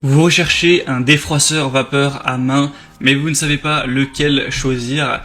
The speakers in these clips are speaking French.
Vous recherchez un défroisseur vapeur à main, mais vous ne savez pas lequel choisir.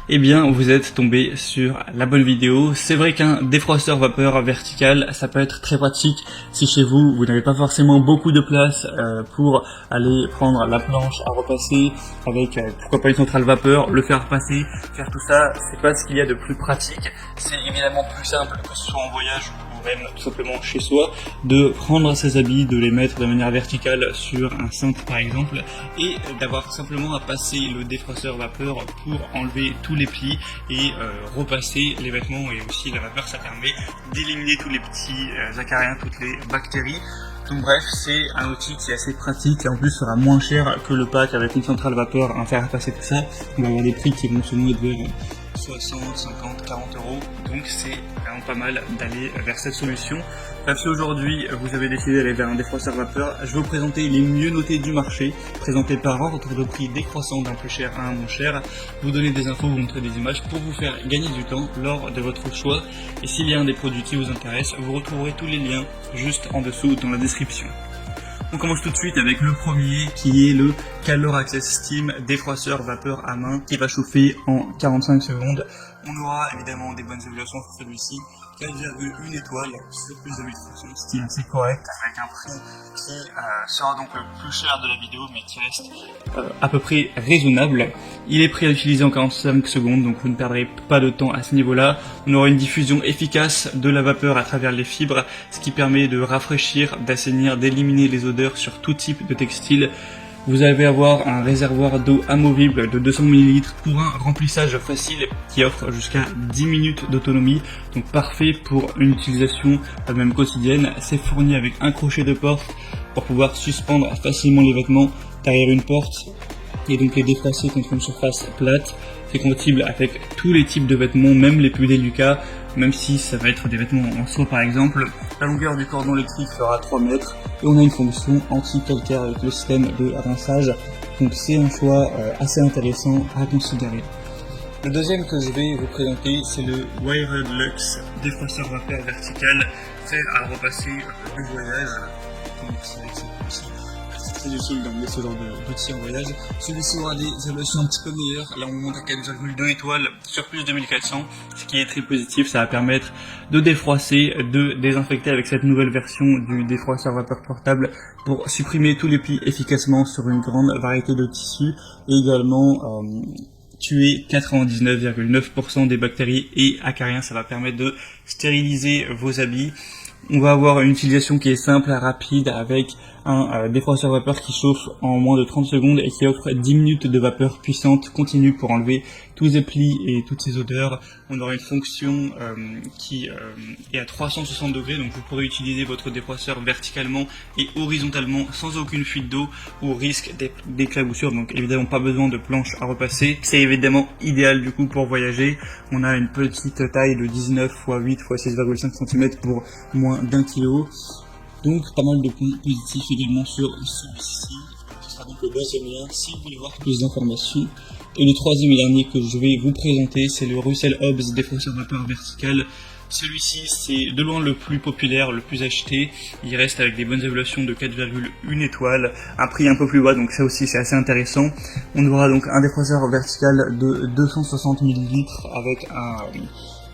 Eh bien, vous êtes tombé sur la bonne vidéo. C'est vrai qu'un défroisseur vapeur vertical, ça peut être très pratique si chez vous, vous n'avez pas forcément beaucoup de place pour aller prendre la planche à repasser avec, pourquoi pas une centrale vapeur, le faire passer, faire tout ça. C'est pas ce qu'il y a de plus pratique. C'est évidemment plus simple que ce soit en voyage ou même tout simplement chez soi, de prendre ses habits, de les mettre de manière verticale sur un cintre par exemple, et d'avoir simplement à passer le défroisseur vapeur pour enlever tous les plis et repasser les vêtements. Et aussi la vapeur, ça permet d'éliminer tous les petits acariens, toutes les bactéries. Donc bref, c'est un outil qui est assez pratique et en plus sera moins cher que le pack avec une centrale vapeur à faire passer tout ça. On va avoir des prix qui vont souvent être vers 60, 50, 40 euros. Donc c'est vraiment pas mal d'aller vers cette solution. Bref, si aujourd'hui vous avez décidé d'aller vers un défroisseur vapeur, je vais vous présenter les mieux notés du marché, présentés par ordre de prix décroissant d'un plus cher à un moins cher, vous donner des infos, vous montrer des images pour vous faire gagner du temps lors de votre choix. Et s'il y a un des produits qui vous intéresse, vous retrouverez tous les liens juste en dessous dans la description. On commence tout de suite avec le premier qui est le Calor Access Steam défroisseur vapeur à main qui va chauffer en 45 secondes. On aura évidemment des bonnes évaluations sur celui-ci, 4,1 étoiles sur plus de 1000%, ce qui est assez correct avec un prix qui sera donc le plus cher de la vidéo mais qui reste à peu près raisonnable. Il est prêt à utiliser en 45 secondes, donc vous ne perdrez pas de temps à ce niveau-là. On aura une diffusion efficace de la vapeur à travers les fibres, ce qui permet de rafraîchir, d'assainir, d'éliminer les odeurs sur tout type de textile. Vous allez avoir un réservoir d'eau amovible de 200 ml pour un remplissage facile qui offre jusqu'à 10 minutes d'autonomie, donc parfait pour une utilisation même quotidienne. C'est fourni avec un crochet de porte pour pouvoir suspendre facilement les vêtements derrière une porte et donc les déplacer contre une surface plate. C'est compatible avec tous les types de vêtements, même les plus délicats, même si ça va être des vêtements en soie par exemple. La longueur du cordon électrique sera 3 mètres et on a une fonction anti-calcaire avec le système de rinçage. Donc c'est un choix assez intéressant à considérer. Le deuxième que je vais vous présenter, c'est le Wired Luxe défroisseur vapeur vertical, fait à repasser du voyage. Donc c'est avec celui-ci. C'est très utile d'emmener ce genre d'outils en voyage. Celui-ci aura des évaluations un petit peu meilleures. Là on monte à 4,2 étoiles sur plus de 1400, ce qui est très positif. Ça va permettre de défroisser, de désinfecter avec cette nouvelle version du défroisseur vapeur portable pour supprimer tous les plis efficacement sur une grande variété de tissus et également tuer 99,9% des bactéries et acariens. Ça va permettre de stériliser vos habits. On va avoir une utilisation qui est simple, rapide, avec un défroisseur vapeur qui chauffe en moins de 30 secondes et qui offre 10 minutes de vapeur puissante continue pour enlever tous les plis et toutes ces odeurs. On aura une fonction qui est à 360 degrés, donc vous pourrez utiliser votre défroisseur verticalement et horizontalement sans aucune fuite d'eau ou risque d'éclaboussure, donc évidemment pas besoin de planche à repasser. C'est évidemment idéal du coup pour voyager. On a une petite taille de 19 x 8 x 6,5 cm pour moins d'1 kg. Donc pas mal de points positifs également sur celui-ci. Ce sera donc le deuxième lien si vous voulez voir plus d'informations. Et le troisième et dernier que je vais vous présenter, c'est le Russell Hobbs défroisseur vapeur vertical. Celui-ci, c'est de loin le plus populaire, le plus acheté. Il reste avec des bonnes évaluations de 4,1 étoiles, un prix un peu plus bas, donc ça aussi c'est assez intéressant. On aura donc un défroisseur vertical de 260 ml avec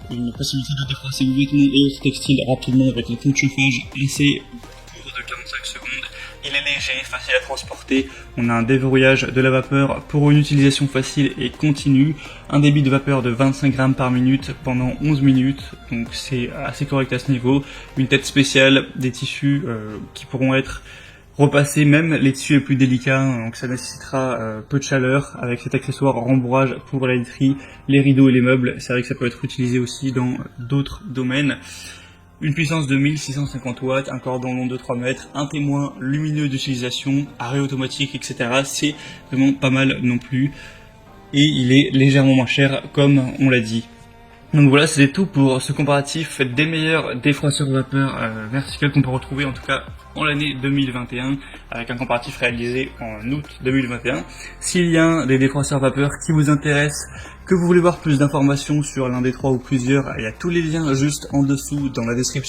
une possibilité de défroisser les vêtements et autres textiles rapidement avec un temps de chauffage assez court de 45 secondes. Il est léger, facile à transporter. On a un déverrouillage de la vapeur pour une utilisation facile et continue. Un débit de vapeur de 25 grammes par minute pendant 11 minutes. Donc c'est assez correct à ce niveau. Une tête spéciale, des tissus qui pourront être repassés, même les tissus les plus délicats, donc ça nécessitera peu de chaleur avec cet accessoire rembourrage pour la literie, les rideaux et les meubles. C'est vrai que ça peut être utilisé aussi dans d'autres domaines. Une puissance de 1650 watts, un cordon long de 3 mètres, un témoin lumineux d'utilisation, arrêt automatique, etc. C'est vraiment pas mal non plus. Et il est légèrement moins cher comme on l'a dit. Donc voilà, c'était tout pour ce comparatif des meilleurs défroisseurs vapeur verticales qu'on peut retrouver en tout cas en l'année 2021, avec un comparatif réalisé en août 2021. S'il y a des défroisseurs vapeur qui vous intéressent, que vous voulez voir plus d'informations sur l'un des trois ou plusieurs, il y a tous les liens juste en dessous dans la description.